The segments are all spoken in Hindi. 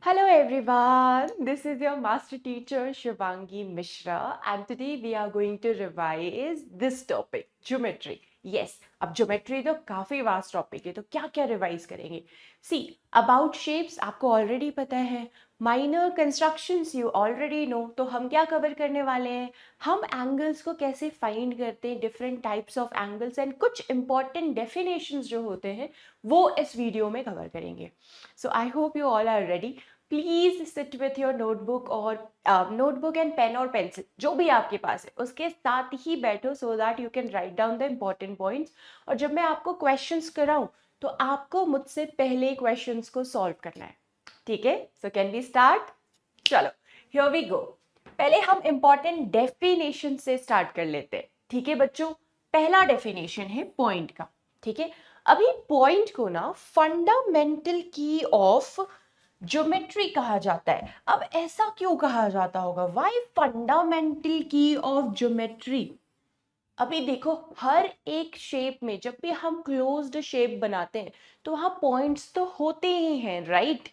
Hello everyone, this is your master teacher Shivangi Mishra and today we are going to revise this topic, geometry. Yes, अब geometry तो काफी vast topic है तो क्या क्या revise करेंगे? See, about shapes आपको already पता है, minor constructions you already know, तो हम क्या cover करने वाले हैं? हम angles को कैसे find करते हैं, different types of angles and कुछ important definitions जो होते हैं वो इस वीडियो में cover करेंगे. So I hope you all are ready. Please sit with your notebook और नोटबुक एंड पेन और पेंसिल जो भी आपके पास है उसके साथ ही बैठो so that you can write down the important points और जब मैं आपको क्वेश्चंस कराऊं तो आपको मुझसे पहले क्वेश्चंस को सॉल्व करना है. ठीक है, सो कैन वी स्टार्ट? चलो हियर वी गो. पहले हम इम्पोर्टेंट डेफिनेशन से स्टार्ट कर लेते हैं. ठीक है बच्चों, पहला डेफिनेशन है पॉइंट का. ठीक है, अभी पॉइंट को ना फंडामेंटल की ऑफ ज्योमेट्री कहा जाता है. अब ऐसा क्यों कहा जाता होगा? व्हाई फंडामेंटल की ऑफ ज्योमेट्री? अभी देखो, हर एक शेप में जब भी हम क्लोज्ड शेप बनाते हैं तो वहां पॉइंट्स तो होते ही हैं, राइट?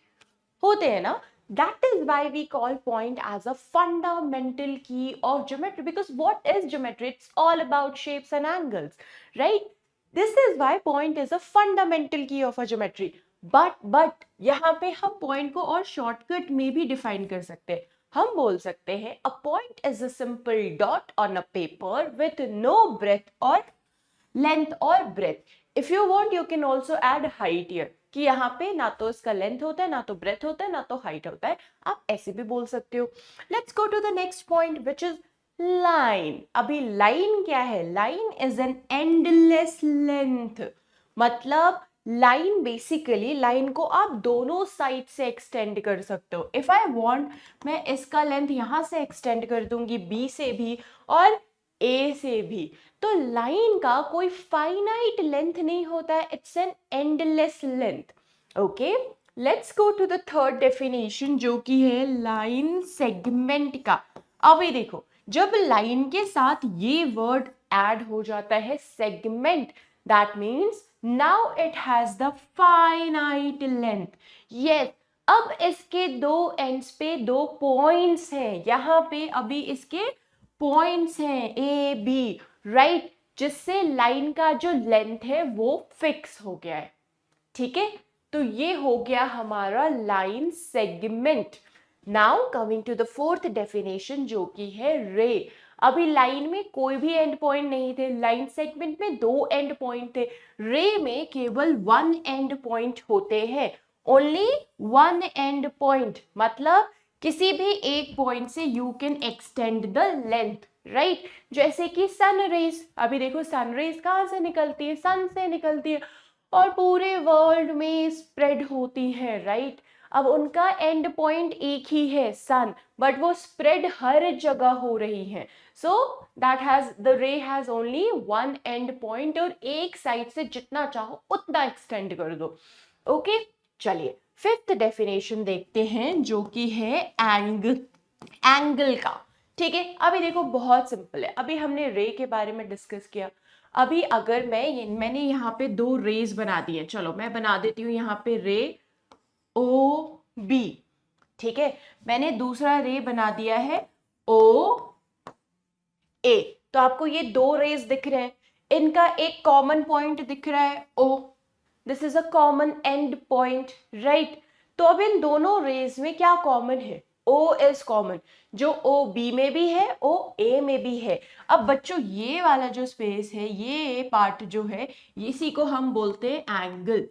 होते हैं ना. That is why we call point as a fundamental key of geometry, because what is geometry? It's all about shapes and angles, right? This is why point is a fundamental key of a geometry. But यहाँ पे हम point को और shortcut में भी define कर सकते हैं. हम बोल सकते हैं a point is a simple dot on a paper with no breadth or length or breadth. If you want you can also add height here, कि यहाँ पे ना तो इसका लेंथ होता है, ना तो ब्रेथ होता है, ना तो हाइट होता है. आप ऐसे भी बोल सकते हो. Let's go to the next point which is line. अभी लाइन क्या है? Line is an endless length. मतलब लाइन बेसिकली, लाइन को आप दोनों साइड से एक्सटेंड कर सकते हो. इफ आई वांट, मैं इसका लेंथ यहां से एक्सटेंड कर दूंगी, बी से भी और ए से भी. तो लाइन का कोई फाइनाइट लेंथ नहीं होता है, it's an endless length. Okay, let's go to the third definition जो कि है लाइन सेगमेंट का. अभी देखो, जब लाइन के साथ ये वर्ड ऐड हो जाता है segment, that means now it has the finite length. Yes, अब इसके दो एंड्स पे दो पॉइंट्स हैं. यहां पे अभी इसके पॉइंट्स हैं ए बी, राइट, जिससे लाइन का जो लेंथ है वो फिक्स हो गया है. ठीक है, तो ये हो गया हमारा line segment. Now coming to the fourth definition जो कि है रे. अभी लाइन में कोई भी एंड पॉइंट नहीं थे, लाइन सेगमेंट में दो एंड पॉइंट थे. रे में केवल वन एंड पॉइंट होते हैं, ओनली वन एंड पॉइंट. मतलब किसी भी एक पॉइंट से you can extend the length, right? जैसे कि सन रेज. अभी देखो, सन रेज कहाँ से निकलती है? सन से निकलती है और पूरे वर्ल्ड में स्प्रेड होती है, राइट? अब उनका एंड पॉइंट एक ही है, सन, बट वो स्प्रेड हर जगह हो रही है. सो दैट हैज, द रे has only one and point और एक साइड से जितना चाहो उतना एक्सटेंड कर दो. ओके, चलिए फिफ्थ डेफिनेशन देखते हैं जो कि है एंगल का. ठीक है, अभी देखो बहुत सिंपल है. अभी हमने रे के बारे में डिस्कस किया. अभी अगर मैंने यहाँ पे दो रेज बना दी है, चलो मैं बना देती हूँ यहाँ पे रे ओ बी. ठीक है, मैंने दूसरा रे बना दिया है ओ ए. तो आपको ये दो रेज दिख रहे हैं, इनका एक कॉमन पॉइंट दिख रहा है O. This is a common end point, right? तो अब इन दोनों रेज में क्या कॉमन है? O इज कॉमन, जो O B में भी है, O A में भी है. अब बच्चों ये वाला जो स्पेस है, ये पार्ट जो है, इसी को हम बोलते हैं एंगल.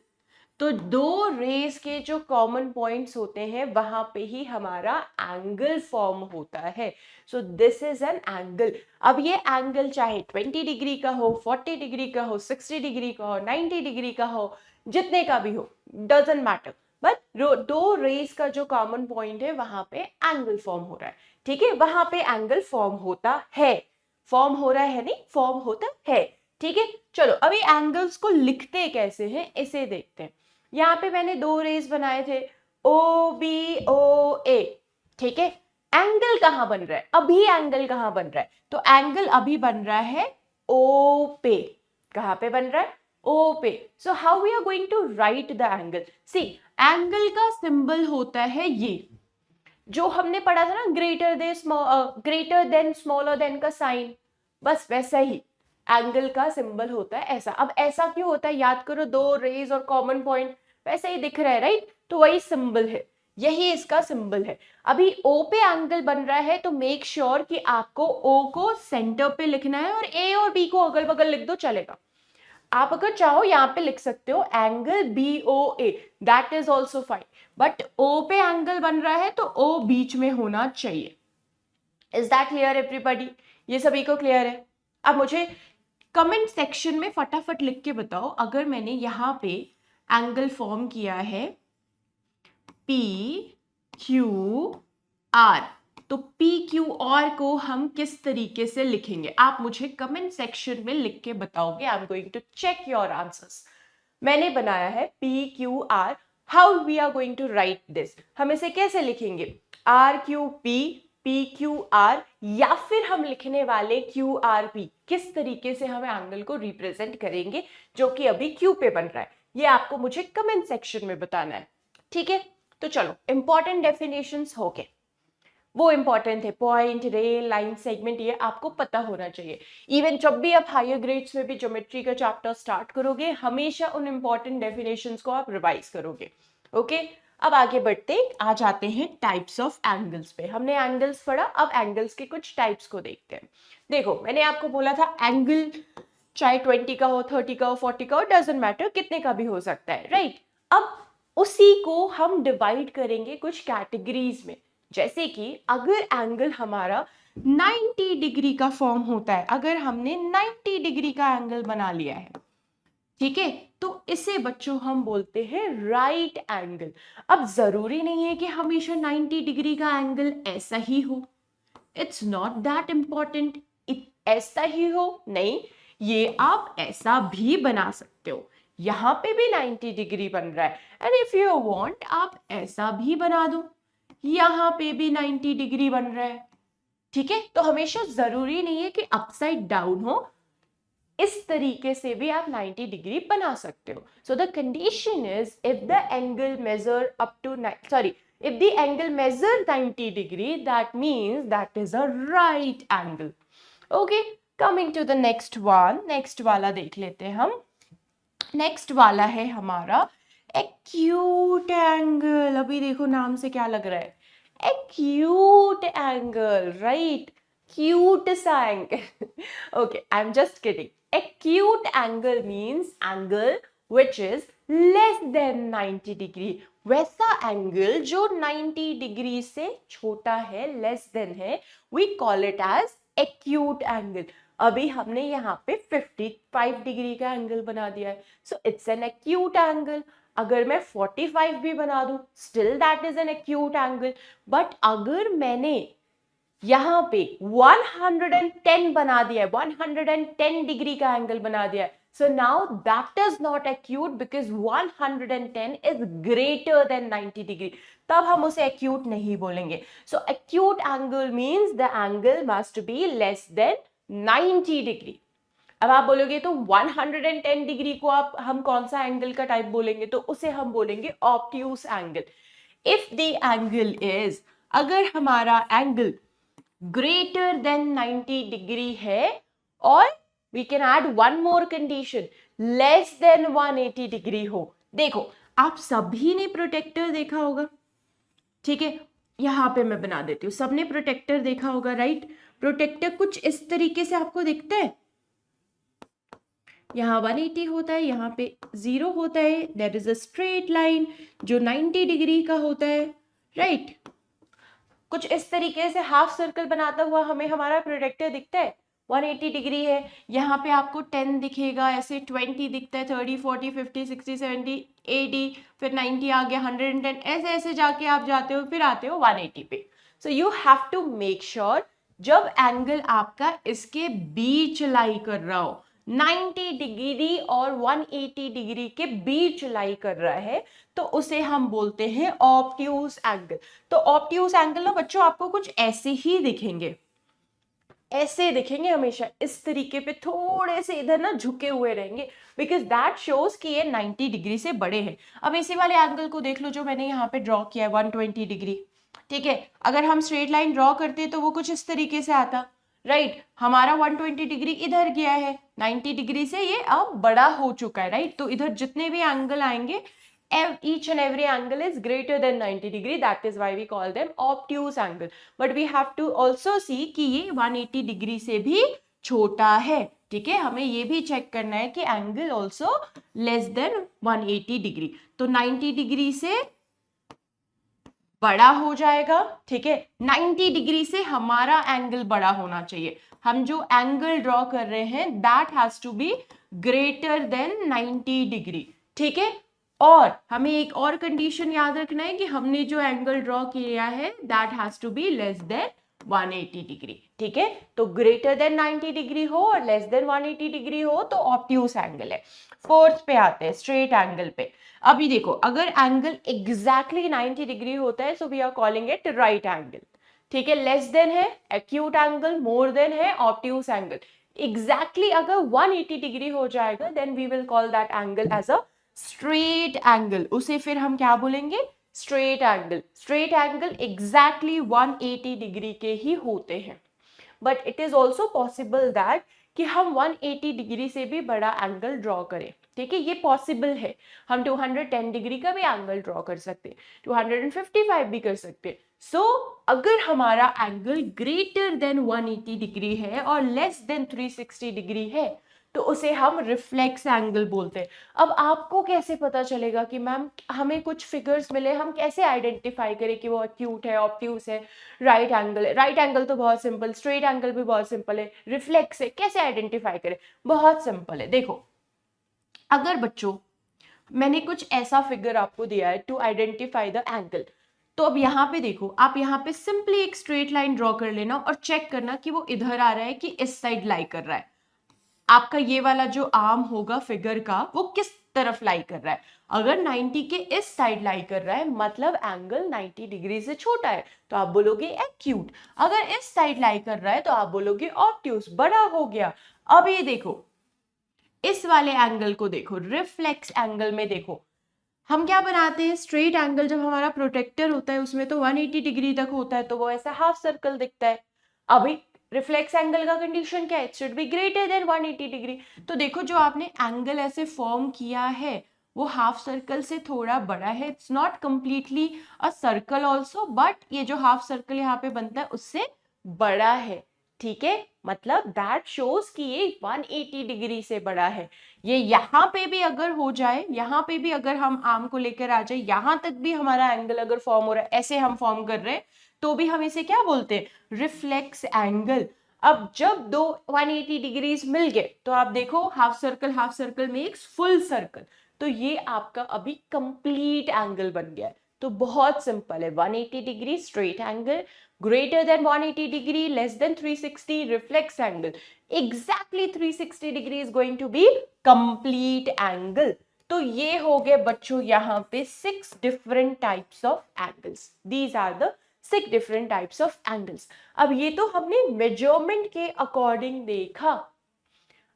तो दो रेज के जो कॉमन पॉइंट्स होते हैं वहां पे ही हमारा एंगल फॉर्म होता है. सो दिस इज एन एंगल. अब ये एंगल चाहे 20 डिग्री का हो, 40 डिग्री का हो, 60 डिग्री का हो, 90 डिग्री का हो, जितने का भी हो, डजंट मैटर. बट दो रेज का जो कॉमन पॉइंट है वहां पे एंगल फॉर्म हो रहा है. ठीक है, वहां पे एंगल फॉर्म होता है. फॉर्म हो रहा है नहीं, फॉर्म होता है. ठीक है, चलो अभी एंगल्स को लिखते कैसे हैं इसे देखते हैं. यहाँ पे मैंने दो रेज बनाए थे, ओ बी ओ ए. ठीक है, एंगल कहाँ बन रहा है? अभी एंगल कहाँ बन रहा है? तो एंगल अभी बन रहा है ओ पे. कहाँ पे बन रहा है? O पे. So how we are going to write the angle? See, angle का सिंबल होता है ये, जो हमने पढ़ा था ना, ग्रेटर देन स्मॉलर देन का साइन, बस वैसा ही एंगल का सिंबल होता है ऐसा। अब ऐसा क्यों होता है, याद करो, दो रेज और कॉमन पॉइंट वैसे ही दिख रहा है, राइट, तो वही सिंबल है, यही इसका सिंबल है। अभी ओ पे एंगल बन रहा है तो मेक श्योर कि आपको ओ को सेंटर पे लिखना है, और ए और बी को अगल बगल लिख दो चलेगा। आप अगर चाहो यहाँ पे लिख सकते हो angle B O A, that is also fine, but O पे एंगल बन रहा है तो ओ बीच में होना चाहिए। Is that clear everybody? ये सभी को क्लियर है? अब मुझे कमेंट सेक्शन में फटाफट लिख के बताओ, अगर मैंने यहाँ पे एंगल फॉर्म किया है पी क्यू आर, तो पी क्यू आर को हम किस तरीके से लिखेंगे, आप मुझे कमेंट सेक्शन में लिख के बताओगे। I am going to check your answers. मैंने बनाया है P Q R, how we are going to write this, हम इसे कैसे लिखेंगे, R Q P, P Q R, या फिर हम लिखने वाले क्यू आर पी, किस तरीके से हम एंगल को रिप्रेजेंट करेंगे जो कि अभी क्यू पे बन रहा है, ये आपको मुझे कमेंट सेक्शन में बताना है, ठीक है? तो चलो, इंपॉर्टेंट डेफिनेशंस हो गए, वो इंपॉर्टेंट है, पॉइंट, रे, लाइन, सेगमेंट, ये आपको पता होना चाहिए। इवन जब भी आप हायर ग्रेड्स में भी ज्योमेट्री का चैप्टर स्टार्ट करोगे, हमेशा उन इंपॉर्टेंट डेफिनेशंस को आप रिवाइज करोगे। ओके, अब आगे बढ़ते, आ जाते हैं टाइप्स ऑफ एंगल्स पे। हमने एंगल्स पढ़ा, अब एंगल्स के कुछ टाइप्स को देखते हैं। देखो, मैंने आपको बोला था एंगल चाहे 20 का हो, 30 का हो, 40 का हो, डजेंट मैटर, कितने का भी हो सकता है, राइट? अब उसी को हम डिवाइड करेंगे कुछ कैटेगरीज में, जैसे कि अगर एंगल हमारा 90 डिग्री का फॉर्म होता है, अगर हमने 90 डिग्री का एंगल बना लिया है, ठीक है, तो इसे बच्चों हम बोलते हैं राइट एंगल। अब जरूरी नहीं है कि हमेशा 90 डिग्री का एंगल ऐसा ही हो, इट्स नॉट दैट इंपॉर्टेंट ऐसा ही हो, नहीं, ये आप ऐसा भी बना सकते हो, यहां पे भी 90 डिग्री बन रहा है, एंड इफ यू वांट आप ऐसा भी बना दो, यहां पे भी 90 डिग्री बन रहा है, ठीक है? तो हमेशा जरूरी नहीं है कि अपसाइड डाउन हो, इस तरीके से भी आप 90 डिग्री बना सकते हो। So the condition is if the angle measure up to if the angle measure 90 degree, that means that is a right angle. Okay, coming to the next one, next वाला देख लेते हैं हम। नेक्स्ट वाला है हमारा एक्यूट एंगल। अभी देखो नाम से क्या लग रहा है, एक्यूट एंगल, राइट, क्यूट सा angle. Okay, I am just kidding. Acute angle means angle which is less than 90 degree, वैसा एंगल जो 90 डिग्री से छोटा है, लेस देन है, we call it as acute angle। अभी हमने यहाँ पे 55 डिग्री का एंगल बना दिया है, so it's an acute angle. अगर मैं 45 भी बना दूं, still that is an acute angle. But अगर मैंने यहाँ पे 110 बना दिया है, 110 डिग्री का एंगल बना दिया है, so now that is not acute because 110 is greater than 90 degree, तब हम उसे acute नहीं बोलेंगे। so acute angle means the angle must be less than 90 degree. अब आप बोलोगे तो 110 डिग्री को आप हम कौन सा एंगल का टाइप बोलेंगे, तो उसे हम बोलेंगे obtuse angle. If the angle is, अगर हमारा एंगल ग्रेटर देन 90 डिग्री है, और we can add one more condition, less than 180 degree हो। देखो, आप सभी ने प्रोटेक्टर देखा होगा, ठीक है, यहां पे मैं बना देती हूँ, सबने प्रोटेक्टर देखा होगा, राइट? प्रोटेक्टर कुछ इस तरीके से आपको दिखता है, यहाँ 180 होता है, यहाँ पे 0 होता है, that is a straight line जो 90 डिग्री का होता है, राइट? कुछ इस तरीके से हाफ सर्कल बनाता हुआ हमें हमारा प्रोटेक्टर दिखता है, 180 डिग्री है, यहाँ पे आपको 10 दिखेगा, ऐसे 20 दिखता है, 30, 40, 50, 60, 70, 80, फिर 90 आ गया, 110, ऐसे ऐसे जाके आप जाते हो, फिर आते हो 180 पे। So you have to make sure जब एंगल आपका इसके बीच लाई कर रहा हो, 90 डिग्री और 180 डिग्री के बीच लाई कर रहा है, तो उसे हम बोलते हैं ऑब्ट्यूस एंगल। तो ऑब्ट्यूस एंगल ना बच्चों आपको कुछ ऐसे ही दिखेंगे, ऐसे दिखेंगे हमेशा, इस तरीके पे थोड़े से इधर ना झुके हुए रहेंगे, बिकॉज दैट शोज कि ये 90 डिग्री से बड़े हैं। अब इसी वाले एंगल को देख लो जो मैंने यहाँ पे ड्रॉ किया है 120 डिग्री, ठीक है। अगर हम स्ट्रेट लाइन ड्रॉ करते तो वो कुछ इस तरीके से आता, राइट। हमारा 120 डिग्री इधर गया है, 90 डिग्री से ये अब बड़ा हो चुका है, राइट। तो इधर जितने भी एंगल आएंगे, each and every angle is greater than 90 degree, that is why we call them obtuse angle. But we have to also see कि ये 180 डिग्री से भी छोटा है, ठीक है। हमें ये भी चेक करना है कि angle also less than 180 degree, तो 90 डिग्री से बड़ा हो जाएगा, ठीक है। 90 डिग्री से हमारा एंगल बड़ा होना चाहिए। हम जो एंगल ड्रॉ कर रहे हैं that has to be greater than 90 degree, ठीक है। और हमें एक और कंडीशन याद रखना है कि हमने जो एंगल ड्रॉ किया है that has to be less than 180 degree, ठीक है। तो ग्रेटर देन 90 डिग्री हो और लेस देन 180 डिग्री हो तो ऑब्ट्यूस एंगल है। फोर्थ पे आते हैं, स्ट्रेट एंगल पे। अभी देखो, अगर एंगल एग्जैक्टली 90 डिग्री होता है so we are calling it right angle, ठीक है। लेस देन है एक्यूट एंगल, मोर देन है ऑब्ट्यूस एंगल। एग्जैक्टली अगर 180 डिग्री हो जाएगा then we will call that angle as a straight angle, उसे फिर हम क्या बोलेंगे, straight angle. Straight angle exactly 180 degree के ही होते हैं, but it is also possible that कि हम 180 डिग्री से भी बड़ा एंगल ड्रॉ करें, ठीक है। ये पॉसिबल है। हम 210 डिग्री का भी एंगल ड्रॉ कर सकते हैं, 255 भी कर सकते हैं। सो अगर हमारा एंगल ग्रेटर देन 180 डिग्री है और लेस देन 360 डिग्री है तो उसे हम रिफ्लेक्स एंगल बोलते हैं। अब आपको कैसे पता चलेगा कि मैम हमें कुछ फिगर्स मिले, हम कैसे आइडेंटिफाई करें कि वो एक्यूट है, ऑब्ट्यूस है, राइट एंगल है। राइट एंगल तो बहुत सिंपल, स्ट्रेट एंगल भी बहुत सिंपल है, रिफ्लेक्स है, कैसे आइडेंटिफाई करें, बहुत सिंपल है। देखो, अगर बच्चों मैंने कुछ ऐसा फिगर आपको दिया है टू आइडेंटिफाई द एंगल, तो अब यहाँ पे देखो, आप यहाँ पे सिंपली एक स्ट्रेट लाइन ड्रॉ कर लेना और चेक करना कि वो इधर आ रहा है कि इस साइड लाई कर रहा है। आपका ये वाला जो आर्म होगा फिगर का वो किस तरफ लाई कर रहा है। अगर 90 के इस साइड लाई कर रहा है मतलब एंगल 90 डिग्री से छोटा है तो आप बोलोगे एक्यूट। अगर इस साइड लाई कर रहा है तो आप बोलोगे ऑब्ट्यूस, बड़ा हो गया। अब ये देखो, इस वाले एंगल को देखो, रिफ्लेक्स एंगल में देखो, हम क्या बनाते हैं, स्ट्रेट एंगल जब हमारा प्रोटेक्टर होता है उसमें तो 180 डिग्री तक होता है तो वो ऐसा हाफ सर्कल दिखता है। अभी रिफ्लेक्स एंगल का कंडीशन क्या है, it should be greater then 180 degree. तो देखो, जो आपने एंगल ऐसे फॉर्म किया है वो हाफ सर्कल से थोड़ा बड़ा है। It's not completely a circle also, but ये जो हाफ सर्कल यहाँ पे बनता है उससे बड़ा है, ठीक है। मतलब दैट शोज कि ये 180 डिग्री से बड़ा है। ये यहाँ पे भी अगर हो जाए, यहाँ पे भी अगर हम आर्म को लेकर आ जाए, यहाँ तक भी हमारा एंगल अगर फॉर्म हो रहा है, ऐसे हम फॉर्म कर रहे हैं, तो भी हम इसे क्या बोलते हैं, रिफ्लेक्स एंगल। अब जब दो 180 डिग्रीज मिल गए तो आप देखो half circle makes full circle, तो ये आपका अभी कंप्लीट एंगल बन गया है। तो बहुत सिंपल है, 180 degree straight angle, greater than 180 degree, less than 360 reflex angle, exactly 360 degree is going to be complete angle। तो ये हो गए बच्चों यहाँ पे 6 different types of angles, these are the 6 different types of angles। अब ये तो हमने measurement के according देखा।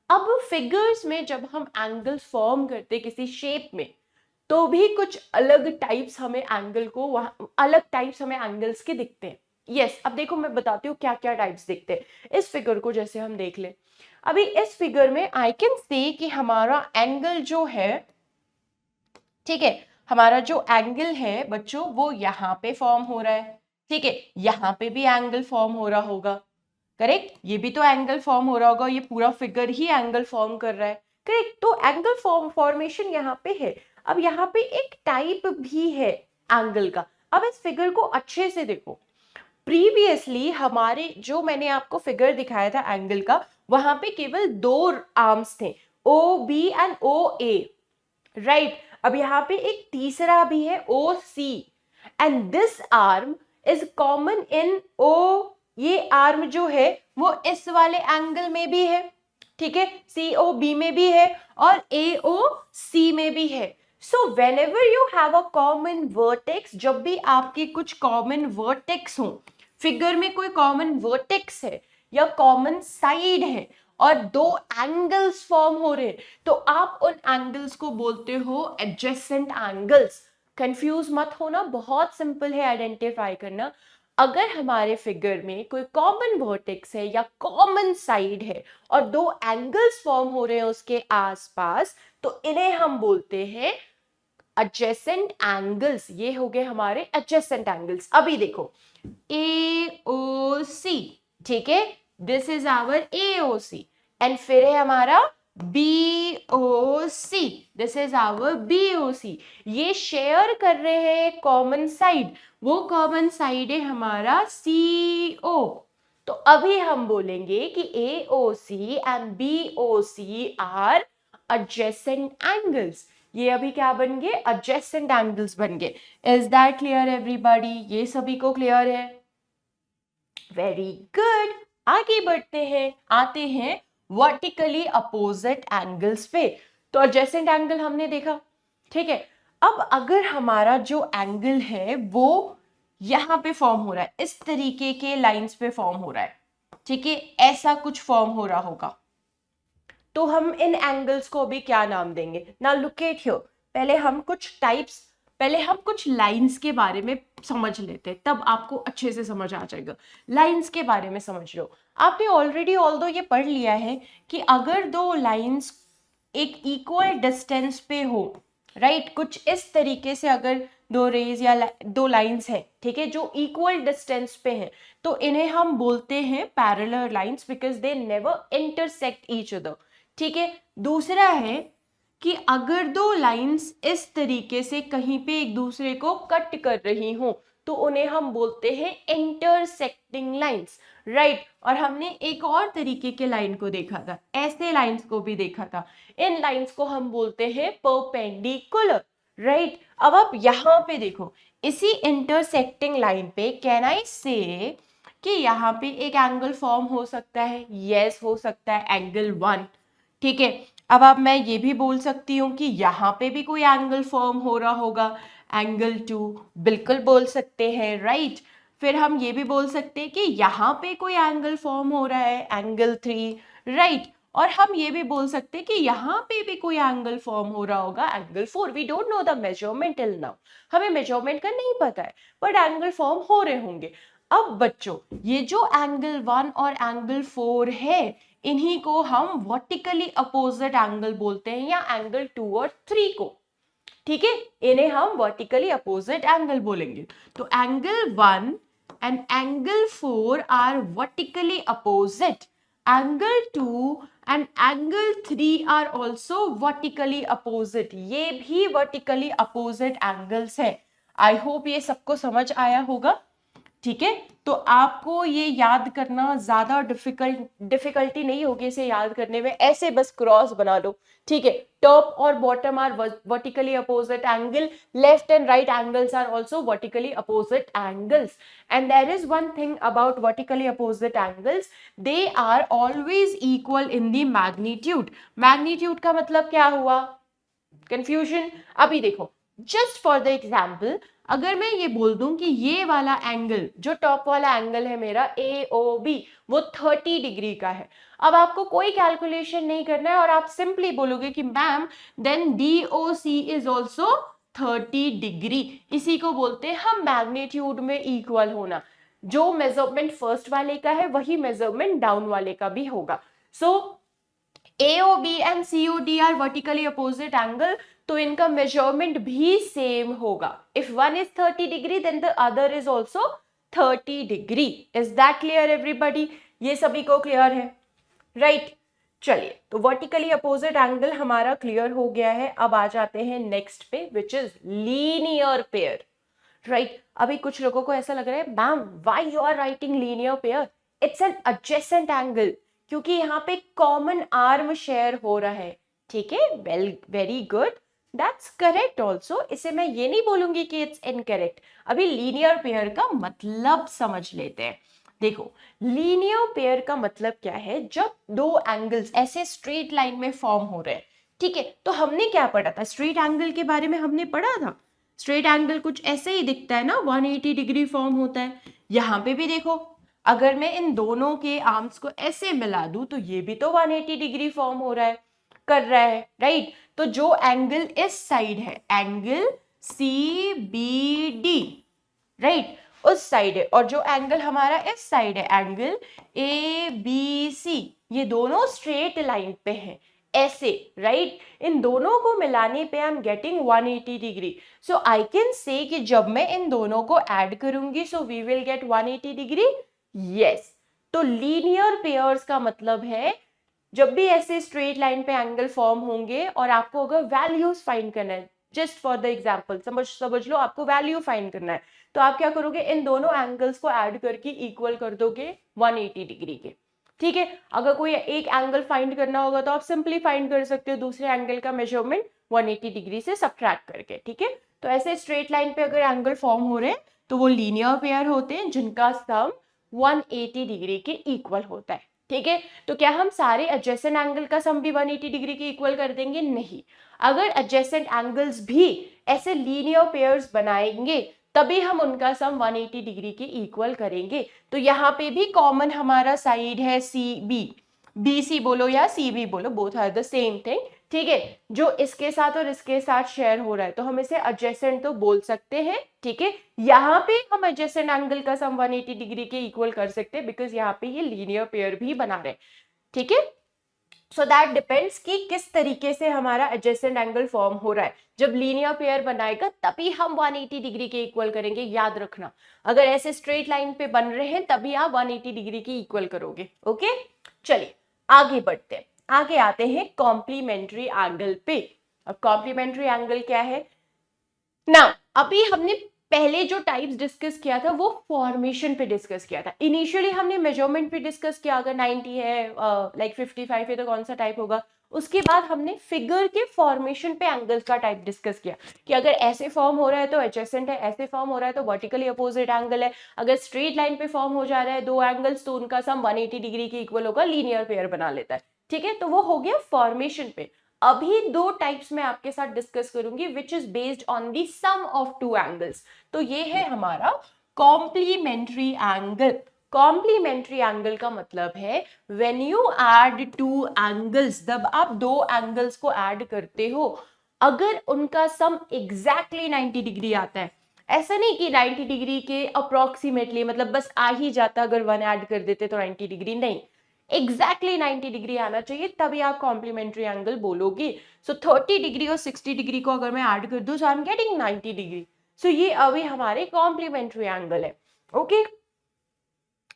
अब फिगर्स में जब हम एंगल्स फॉर्म करते किसी शेप में तो भी कुछ अलग टाइप्स हमें एंगल को, वहां अलग टाइप्स हमें एंगल्स के दिखते हैं। यस, अब देखो मैं बताती हूँ क्या क्या टाइप्स दिखते हैं। इस फिगर को जैसे हम देख ले, अभी इस फिगर में आई कैन सी कि हमारा एंगल जो है, ठीक है, हमारा जो एंगल है बच्चों वो यहाँ पे फॉर्म हो रहा है, ठीक है। यहाँ पे भी एंगल फॉर्म हो रहा होगा, करेक्ट। ये भी तो एंगल फॉर्म हो रहा होगा, ये पूरा फिगर ही एंगल फॉर्म कर रहा है, करेक्ट। तो एंगल फॉर्मेशन यहाँ पे है। अब यहाँ पे एक टाइप भी है एंगल का। अब इस फिगर को अच्छे से देखो, प्रीवियसली हमारे जो मैंने आपको फिगर दिखाया था एंगल का, वहां पे केवल 2 आर्म्स थे, O B and O A, right. अब यहाँ पे एक तीसरा भी है O C, and this arm is common in O. ये आर्म जो है वो इस वाले एंगल में भी है, ठीक है, सी ओ बी में भी है और ए ओ सी में भी है। सो whenever you have a common vertex, जब भी आपके कुछ कॉमन वर्टेक्स हो, फिगर में कोई कॉमन वर्टेक्स है या कॉमन साइड है और दो एंगल्स फॉर्म हो रहे हैं, तो आप उन एंगल्स को बोलते हो एडजेसेंट एंगल्स। कंफ्यूज मत होना, बहुत सिंपल है आइडेंटिफाई करना। अगर हमारे फिगर में कोई कॉमन वर्टेक्स है या कॉमन साइड है और दो एंगल्स फॉर्म हो रहे हैं उसके आसपास, तो इन्हें हम बोलते हैं एडजेसेंट एंगल्स। ये हो गए हमारे एडजेसेंट एंगल्स। अभी देखो AOC, ठीक है, this is our AOC and फिर है हमारा BOC, this is our BOC। ये शेयर कर रहे हैं कॉमन साइड, वो कॉमन साइड है हमारा CO। तो अभी हम बोलेंगे कि AOC and BOC are adjacent angles। ये अभी क्या बन गए, adjacent angles बन गए। Is that clear everybody? ये सभी को क्लियर है? Very good. आगे बढ़ते हैं, आते हैं वर्टिकली अपोजिट एंगल्स पे। तो adjacent एंगल हमने देखा, ठीक है। अब अगर हमारा जो एंगल है वो यहां पे फॉर्म हो रहा है, इस तरीके के लाइंस पे फॉर्म हो रहा है, ठीक है, ऐसा कुछ फॉर्म हो रहा होगा, तो हम इन एंगल्स को भी क्या नाम देंगे? नाउ लुक एट हियर, पहले हम कुछ लाइंस के बारे में समझ लेते हैं, तब आपको अच्छे से समझ आ जाएगा। लाइंस के बारे में समझ लो। आपने ऑलरेडी ऑल्दो ये पढ़ लिया है कि अगर दो लाइंस एक इक्वल डिस्टेंस पे हो, राइट, कुछ इस तरीके से अगर दो रेज या दो लाइंस है, ठीक है, जो इक्वल डिस्टेंस पे हैं, तो इन्हें हम बोलते हैं parallel lines because they never intersect each other, ठीक है। दूसरा है कि अगर दो लाइंस इस तरीके से कहीं पे एक दूसरे को कट कर रही हो, तो उन्हें हम बोलते हैं इंटरसेक्टिंग लाइंस, राइट। और हमने एक और तरीके के लाइन को देखा था, ऐसे लाइंस को भी देखा था। इन लाइंस को हम बोलते हैं परपेंडिकुलर, राइट। अब आप यहाँ पे देखो, इसी इंटरसेक्टिंग लाइन पे कैन आई से कि यहाँ पे एक एंगल फॉर्म हो सकता है? यस, हो सकता है, एंगल 1, ठीक है। अब मैं ये भी बोल सकती हूँ कि यहाँ पे भी कोई एंगल फॉर्म हो रहा होगा, एंगल 2, बिल्कुल बोल सकते हैं, राइट। फिर हम ये भी बोल सकते हैं कि यहाँ पे कोई एंगल फॉर्म हो रहा है, एंगल 3, राइट। और हम ये भी बोल सकते हैं कि यहाँ पे भी कोई एंगल फॉर्म हो रहा होगा, angle 4। We don't know the measurement till now, हमें मेजरमेंट का नहीं पता है, बट एंगल फॉर्म हो रहे होंगे। अब बच्चों, ये जो एंगल 1 और एंगल 4 है, इन्हीं को हम वर्टिकली अपोजिट एंगल बोलते हैं, या एंगल 2 और 3 को, ठीक है, इन्हें हम वर्टिकली अपोजिट एंगल बोलेंगे। तो angle 1 and angle 4 are vertically opposite, angle 2 and angle 3 are also vertically opposite, ये भी वर्टिकली अपोजिट एंगल्स है। आई होप ये सबको समझ आया होगा, ठीक है। तो आपको ये याद करना ज्यादा डिफिकल्टी नहीं होगी, इसे याद करने में। ऐसे बस क्रॉस बना लो, ठीक है। टॉप और bottom are vertically opposite angle, left and right angles are also vertically opposite angles. And there is one thing about vertically opposite angles, they are always equal in the magnitude. Magnitude का मतलब क्या हुआ? कंफ्यूजन? अभी देखो, जस्ट फॉर द एग्जाम्पल, अगर मैं ये बोल दूं कि ये वाला एंगल, जो टॉप वाला एंगल है मेरा AOB, वो 30 डिग्री का है। अब आपको कोई कैलकुलेशन नहीं करना है और आप सिंपली बोलोगे कि ma'am then DOC is also 30 degree. इसी को बोलते हैं हम मैग्नीट्यूड में इक्वल होना। जो मेजरमेंट फर्स्ट वाले का है वही मेजरमेंट डाउन वाले का भी होगा। So AOB and COD are vertically opposite angle, तो इनका मेजरमेंट भी सेम होगा। If one is 30 degree then the other is also 30 degree. Is that clear everybody? ये सभी को क्लियर है, राइट? चलिए, तो वर्टिकली अपोजिट एंगल हमारा क्लियर हो गया है। अब आ जाते हैं नेक्स्ट पे, which is linear pair, right? अभी कुछ लोगों को ऐसा लग रहा है, ma'am why you are writing linear pair? It's an adjacent angle, क्योंकि यहाँ पे कॉमन आर्म शेयर हो रहा है, ठीक है। Well, very good, that's correct also. इसे मैं ये नहीं बोलूंगी कि इट्स इनकरेक्ट। अभी लीनियर पेयर का मतलब समझ लेते हैं। देखो, लीनियर पेयर का मतलब क्या है? जब दो एंगल्स ऐसे स्ट्रेट लाइन में फॉर्म हो रहे हैं, ठीक है। तो हमने क्या पढ़ा था? स्ट्रेट एंगल के बारे में हमने पढ़ा था। स्ट्रेट एंगल कुछ ऐसे ही दिखता है ना, 180 डिग्री फॉर्म होता है। यहाँ पे भी देखो, अगर मैं इन दोनों के आर्म्स को ऐसे मिला दूं तो ये भी तो 180 डिग्री फॉर्म हो रहा है, कर रहा है, राइट। तो जो एंगल इस साइड है, angle C B D, right, उस साइड है, और जो एंगल हमारा इस साइड है, एंगल ए बी सी, ये दोनों स्ट्रेट लाइन पे हैं ऐसे, राइट। इन दोनों को मिलाने पे I am getting 180 degree. So I can say कि जब मैं इन दोनों को ऐड करूंगी so we will get 180 degree. Yes, तो लीनियर पेयर्स का मतलब है जब भी ऐसे स्ट्रेट लाइन पे एंगल फॉर्म होंगे और आपको अगर वैल्यूज फाइंड करना है, जस्ट फॉर द एग्जांपल समझ लो आपको वैल्यू फाइंड करना है, तो आप क्या करोगे, इन दोनों एंगल्स को ऐड करके इक्वल कर दोगे 180 डिग्री के, ठीक है। अगर कोई एक एंगल फाइंड करना होगा तो आप सिंपली फाइंड कर सकते हो दूसरे एंगल का मेजरमेंट 180 डिग्री से सब्ट्रैक्ट करके, ठीक है। तो ऐसे स्ट्रेट लाइन पे अगर एंगल फॉर्म हो रहे हैं तो वो लीनियर पेयर होते हैं जिनका सम 180 डिग्री के इक्वल होता है, ठीक है। तो क्या हम सारे एडजेसेंट एंगल का सम भी 180 डिग्री के इक्वल कर देंगे? नहीं। अगर एडजेसेंट एंगल्स भी ऐसे लीनियर पेयर्स बनाएंगे तभी हम उनका सम 180 डिग्री के इक्वल करेंगे। तो यहाँ पे भी कॉमन हमारा साइड है सी बी, बी सी बोलो या सी बी बोलो, both are the same thing, ठीक है। जो इसके साथ और इसके साथ शेयर हो रहा है तो हम इसे एडजेसेंट तो बोल सकते हैं, ठीक है। यहाँ पे हम एडजेसेंट एंगल का सम 180 डिग्री के इक्वल कर सकते हैं बिकॉज यहाँ पे ये लीनियर पेयर भी बना रहे हैं, ठीक है। सो दैट डिपेंड्स कि किस तरीके से हमारा एडजेसेंट एंगल फॉर्म हो रहा है। जब लीनियर पेयर बनाएगा तभी हम 180 डिग्री के इक्वल करेंगे, याद रखना। अगर ऐसे स्ट्रेट लाइन पे बन रहे हैं तभी आप 180 डिग्री के इक्वल करोगे, ओके। चलिए आगे बढ़ते हैं, आगे आते हैं कॉम्प्लीमेंट्री एंगल पे। अब कॉम्प्लीमेंट्री एंगल क्या है ना, अभी हमने पहले जो टाइप्स डिस्कस किया था वो फॉर्मेशन पे डिस्कस किया था। इनिशियली हमने मेजरमेंट पे डिस्कस किया, अगर 90 है लाइक 55 है तो कौन सा टाइप होगा। उसके बाद हमने फिगर के फॉर्मेशन पे एंगल्स का टाइप डिस्कस किया कि अगर ऐसे फॉर्म हो रहा है तो एडजेसेंट है, ऐसे फॉर्म हो रहा है तो वर्टिकली अपोजिट एंगल है, अगर स्ट्रेट लाइन पे फॉर्म हो जा रहा है दो एंगल्स तो उनका सम 180 डिग्री के इक्वल होगा, लीनियर पेयर बना लेता है, ठीक है। तो वो हो गया फॉर्मेशन पे। अभी दो टाइप्स में आपके साथ डिस्कस करूंगी which is based on the sum of two angles. तो ये है हमारा कॉम्प्लीमेंट्री एंगल। कॉम्प्लीमेंट्री एंगल का मतलब है when you add two angles, जब आप दो एंगल्स को ऐड करते हो अगर उनका सम एग्जैक्टली 90 डिग्री आता है, ऐसा नहीं कि 90 डिग्री के अप्रोक्सीमेटली, मतलब बस आ ही जाता अगर वन ऐड कर देते तो 90 डिग्री, नहीं, एग्जैक्टली 90 डिग्री आना चाहिए तभी आप कॉम्प्लीमेंट्री एंगल बोलोगे। सो 30 डिग्री और 60 डिग्री को अगर मैं ऐड कर दूं सो आई एम गेटिंग 90 डिग्री। सो ये अभी हमारे कॉम्प्लीमेंट्री एंगल है, ओके।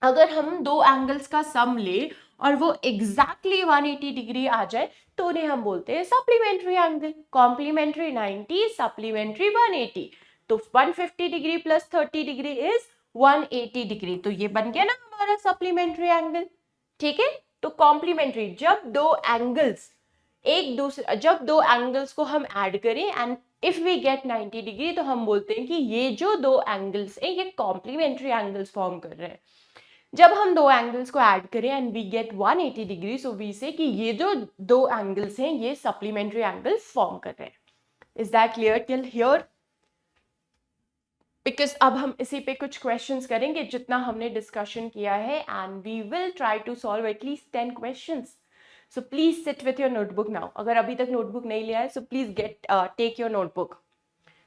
अगर हम दो एंगल्स का सम ले और वो एग्जैक्टली 180 डिग्री आ जाए तो उन्हें हम बोलते हैं सप्लीमेंट्री एंगल। कॉम्प्लीमेंट्री 90, सप्लीमेंट्री 180, तो 150 degree plus 30 degree is 180 degree, तो ये बन गया ना हमारा सप्लीमेंट्री एंगल, ठीक है। तो कॉम्प्लीमेंट्री जब दो एंगल्स एक दूसरे, जब दो एंगल्स को हम ऐड करें and if we get 90 degree तो हम बोलते हैं कि ये जो दो एंगल्स है ये कॉम्प्लीमेंट्री एंगल्स फॉर्म कर रहे हैं। जब हम दो एंगल्स को ऐड करें and we get 180 degree so we say कि ये जो दो एंगल्स हैं ये सप्लीमेंट्री एंगल्स फॉर्म कर रहे हैं। Is that clear till here? Because अब हम इसी पे कुछ क्वेश्चंस करेंगे जितना हमने डिस्कशन किया है and we will try to solve at least 10 questions. So please sit with your notebook now. अगर अभी तक नोटबुक नहीं लिया है so please get take your notebook.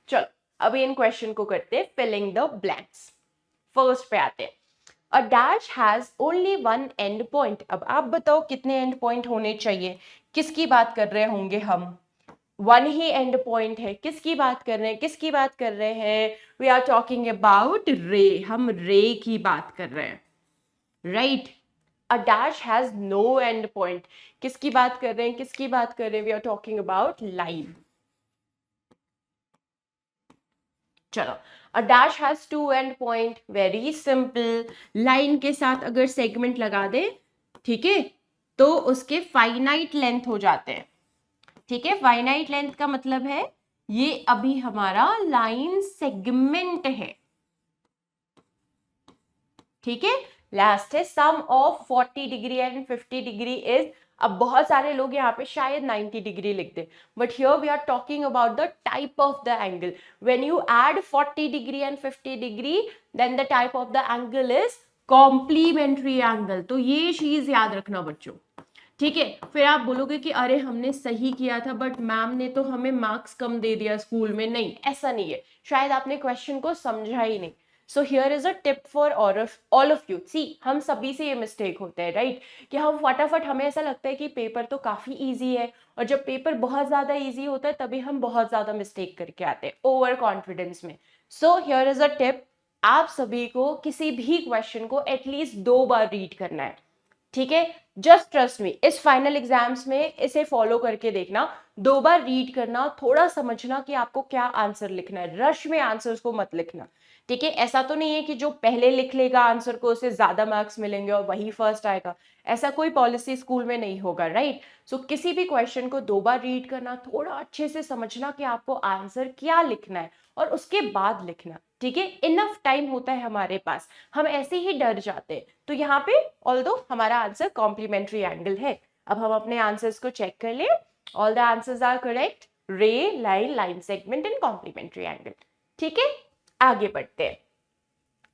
चलो अभी इन क्वेश्चन को करते हैं, फिलिंग द ब्लैंक्स। फर्स्ट पे आते हैं, अ dash has only one and point. अब आप बताओ कितने एंड पॉइंट होने चाहिए, किसकी बात कर रहे होंगे हम, वन ही एंड पॉइंट है, किसकी बात कर रहे हैं, किसकी बात कर रहे हैं, वी आर टॉकिंग अबाउट रे, हम रे की बात कर रहे हैं, right. A dash has no end point, किसकी बात कर रहे हैं, किसकी बात कर रहे हैं, we are talking about line. चलो, a dash has two end point, very simple, line के साथ अगर सेगमेंट लगा दे, ठीक है, तो उसके फाइनाइट लेंथ हो जाते हैं, ठीक है। फाइनाइट लेंथ का मतलब है ये अभी हमारा लाइन सेगमेंट है, ठीक है। लास्ट है sum of 40 degree and 50 degree is, अब बहुत सारे लोग यहाँ पे शायद 90 डिग्री लिख दे, but here we are talking about the type of the angle. When you add 40 degree and 50 degree then the type of the angle is complementary angle. तो ये चीज याद रखना बच्चों, ठीक है। फिर आप बोलोगे कि अरे हमने सही किया था बट मैम ने तो हमें मार्क्स कम दे दिया स्कूल में। नहीं, ऐसा नहीं है, शायद आपने क्वेश्चन को समझा ही नहीं। So here is a tip for all of you. See, हम सभी से ये मिस्टेक होते हैं, राइट, कि हम फटाफट, हमें ऐसा लगता है कि पेपर तो काफी इजी है, और जब पेपर बहुत ज्यादा इजी होता है तभी हम बहुत ज्यादा मिस्टेक करके आते हैं ओवर कॉन्फिडेंस में। सो हियर इज अ टिप, आप सभी को किसी भी क्वेश्चन को एटलीस्ट 2 बार रीड करना है, ठीक है। जस्ट ट्रस्ट मी, इस फाइनल एग्जाम्स में इसे फॉलो करके देखना, 2 बार रीड करना, थोड़ा समझना कि आपको क्या आंसर लिखना है, रश में आंसर्स को मत लिखना, ठीक है। ऐसा तो नहीं है कि जो पहले लिख लेगा आंसर को उसे ज्यादा मार्क्स मिलेंगे और वही फर्स्ट आएगा, ऐसा कोई पॉलिसी स्कूल में नहीं होगा, राइट। सो किसी भी क्वेश्चन को 2 बार रीड करना, थोड़ा अच्छे से समझना कि आपको आंसर क्या लिखना है, और उसके बाद लिखना, ठीक है। इनफ टाइम होता है हमारे पास, हम ऐसे ही डर जाते हैं। तो यहाँ पे ऑल्दो हमारा आंसर कॉम्प्लीमेंट्री एंगल है। अब हम अपने आंसर्स को चेक कर ले। All the answers are correct, ray, line, line segment and complementary angle, ठीक है। आगे बढ़ते हैं,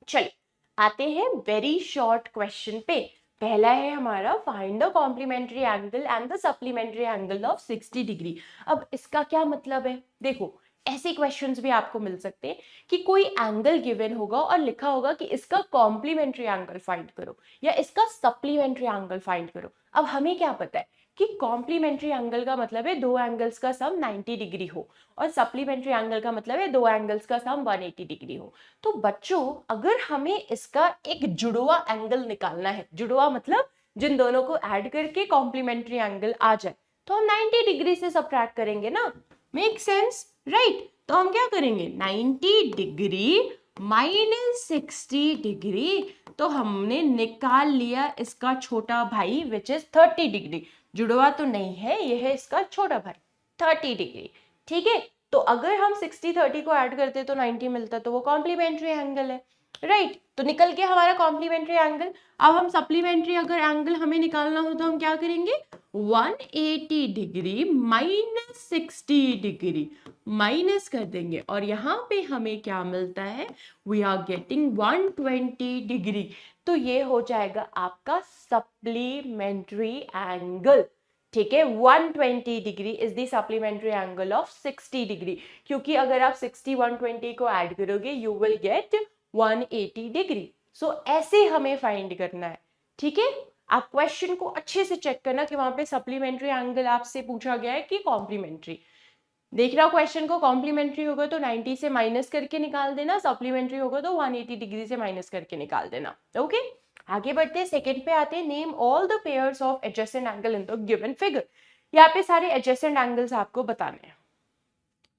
चलिए आते हैं वेरी शॉर्ट क्वेश्चन पे। पहला है हमारा, find the complementary angle and the supplementary angle of 60 degree. अब इसका क्या मतलब है, देखो ऐसे क्वेश्चंस भी आपको मिल सकते हैं कि कोई एंगल गिवन होगा और लिखा होगा कि इसका कॉम्प्लीमेंट्री एंगल फाइंड करो या इसका सप्लीमेंट्री एंगल फाइंड करो। अब हमें क्या पता है कि कॉम्प्लीमेंट्री एंगल का मतलब है 2 एंगल्स का सम 90 डिग्री हो, और सप्लीमेंट्री एंगल का मतलब है 2 एंगल्स का सम 180 डिग्री हो। तो बच्चों, अगर हमें इसका एक जुड़वा एंगल निकालना है, जुड़वा मतलब जिन दोनों को ऐड करके कॉम्प्लीमेंट्री एंगल आ जाए, तो हम 90 डिग्री से सब्ट्रैक्ट करेंगे ना, मेक सेंस, राइट। तो हम क्या करेंगे, 90 डिग्री माइनस 60 डिग्री, तो हमने निकाल लिया इसका छोटा भाई विच इज 30 डिग्री। जुड़वा तो नहीं है, यह है इसका छोटा भाई 30 डिग्री, ठीक है। तो अगर हम 60 30 को ऐड करते तो 90 मिलता, तो वो कॉम्प्लीमेंट्री एंगल है, राइट। तो निकल के हमारा कॉम्प्लीमेंट्री एंगल। अब हम सप्लीमेंट्री अगर एंगल हमें निकालना हो तो हम क्या करेंगे, 180 डिग्री माइनस 60 डिग्री माइनस कर देंगे, और यहाँ पे हमें क्या मिलता है, वी आर गेटिंग 120 डिग्री। तो ये हो जाएगा आपका सप्लीमेंट्री एंगल, ठीक है। 120 degree is the supplementary angle of 60 degree, क्योंकि अगर आप 60 120 को ऐड करोगे यू विल गेट 180 डिग्री। सो ऐसे हमें फाइंड करना है, ठीक है। आप क्वेश्चन को अच्छे से चेक करना कि वहां पे सप्लीमेंट्री एंगल आपसे पूछा गया है कि कॉम्प्लीमेंट्री। देख रहा हो क्वेश्चन को, कॉम्प्लीमेंट्री होगा तो 90 से माइनस करके निकाल देना, सप्लीमेंट्री होगा तो 180 डिग्री से माइनस करके निकाल देना, ओके। आगे बढ़ते हैं, सेकंड पे आते हैं, name all the pairs of adjacent angle in the given figure. यहाँ पे सारे एडजेसेंट एंगल्स आपको बताने हैं,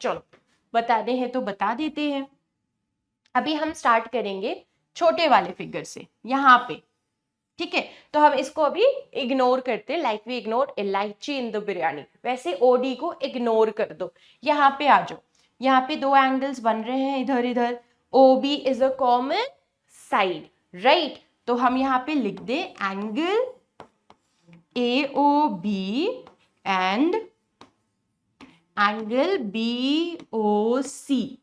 चलो बताने हैं तो बता देते हैं। अभी हम स्टार्ट करेंगे छोटे वाले फिगर से, यहाँ पे, ठीक है। तो हम इसको अभी इग्नोर करते, लाइक वी इग्नोर इलायची इन द बिरयानी, वैसे ओडी को इग्नोर कर दो। यहाँ पे आ जाओ, यहाँ पे 2 एंगल्स बन रहे हैं इधर इधर, O B is a common side, right. तो हम यहाँ पे लिख दे angle A O B and angle B O C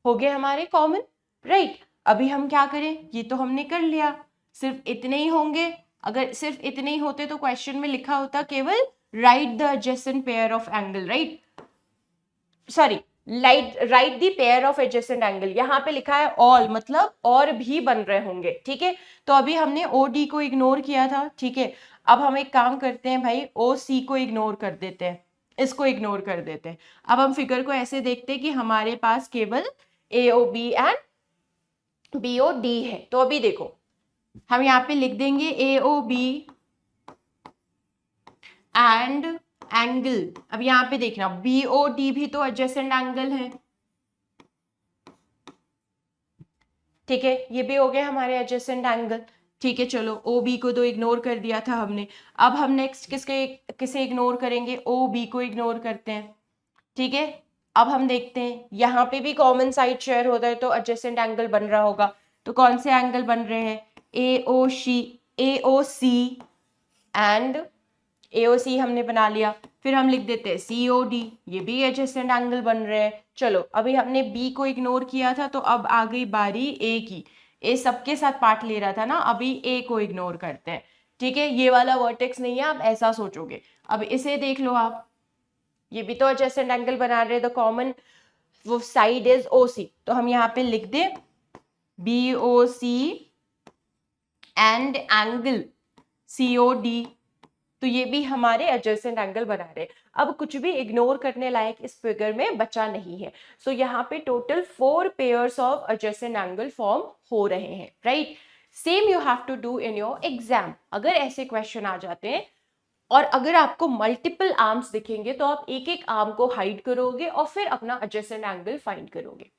हो गए हमारे कॉमन, राइट। अभी हम क्या करें, ये तो हमने कर लिया, सिर्फ इतने ही होंगे। अगर सिर्फ इतने ही होते तो क्वेश्चन में लिखा होता केवल right the adjacent pair of angle, right, sorry, right the pair of adjacent angle. यहाँ पे लिखा है ऑल, मतलब और भी बन रहे होंगे, ठीक है। तो अभी हमने ओ डी को इग्नोर किया था, ठीक है। अब हम एक काम करते हैं भाई, ओ सी को इग्नोर कर देते हैं, इसको इग्नोर कर देते हैं। अब हम फिगर को ऐसे देखते हैं कि हमारे पास केवल A O B and B O D है। तो अभी देखो, हम यहाँ पे लिख देंगे A O B and angle. अब यहाँ पे देखना बी ओ डी भी तो एडजेसेंट एंगल है, ठीक है, ये भी हो गए हमारे एडजेसेंट एंगल, ठीक है। चलो ओ बी को तो इग्नोर कर दिया था हमने, अब हम नेक्स्ट किसे इग्नोर करेंगे, ओ बी को इग्नोर करते हैं, ठीक है। अब हम देखते हैं यहाँ पे भी कॉमन साइड शेयर होता है तो एडजेसेंट एंगल बन रहा होगा। तो कौन से एंगल बन रहे हैं, ए ओ सी एंड ए ओ सी हमने बना लिया। फिर हम लिख देते हैं सी ओ डी, ये भी एडजेसेंट एंगल बन रहे हैं। चलो अभी हमने बी को इग्नोर किया था तो अब आ गई बारी ए की। ए सबके साथ पार्ट ले रहा था ना, अभी ए को इग्नोर करते हैं, ठीक है। ये वाला वर्टेक्स नहीं है, आप ऐसा सोचोगे। अब इसे देख लो आप, ये भी तो एडजेसेंट एंगल बना रहे हैं, द कॉमन वो साइड इज ओ सी, तो हम यहाँ पे लिख दे B O C and angle C O D, तो ये भी हमारे एडजेसेंट एंगल बना रहे हैं। अब कुछ भी इग्नोर करने लायक इस फिगर में बचा नहीं है। सो यहाँ पे total 4 pairs of adjacent angle form हो रहे हैं, right. Same you have to do in your exam. अगर ऐसे क्वेश्चन आ जाते हैं और अगर आपको मल्टीपल आर्म्स दिखेंगे तो आप एक एक आर्म को हाइड करोगे और फिर अपना एडजेसेंट एंगल फाइंड करोगे,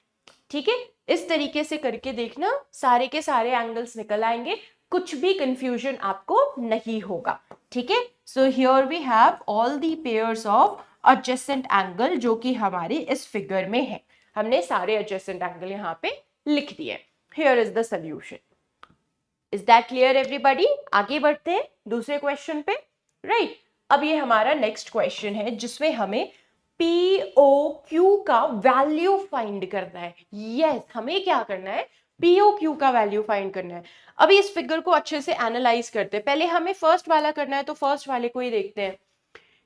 ठीक है। इस तरीके से करके देखना, सारे के सारे एंगल्स निकल आएंगे, कुछ भी कंफ्यूजन आपको नहीं होगा, ठीक है। So here we have all the pairs of adjacent angle जो कि हमारे इस फिगर में है। हमने सारे एडजेसेंट एंगल यहाँ पे लिख दिए। Here is the solution. Is that clear everybody? आगे बढ़ते हैं दूसरे क्वेश्चन पे, राइट। अब ये हमारा नेक्स्ट क्वेश्चन है जिसमें हमें पी ओ क्यू का वैल्यू फाइंड करना है। यस, हमें क्या करना है? पी ओ क्यू का वैल्यू फाइंड करना है। अभी इस फिगर को अच्छे से एनालाइज करते हैं। पहले हमें फर्स्ट वाला करना है, तो फर्स्ट वाले को ही देखते हैं।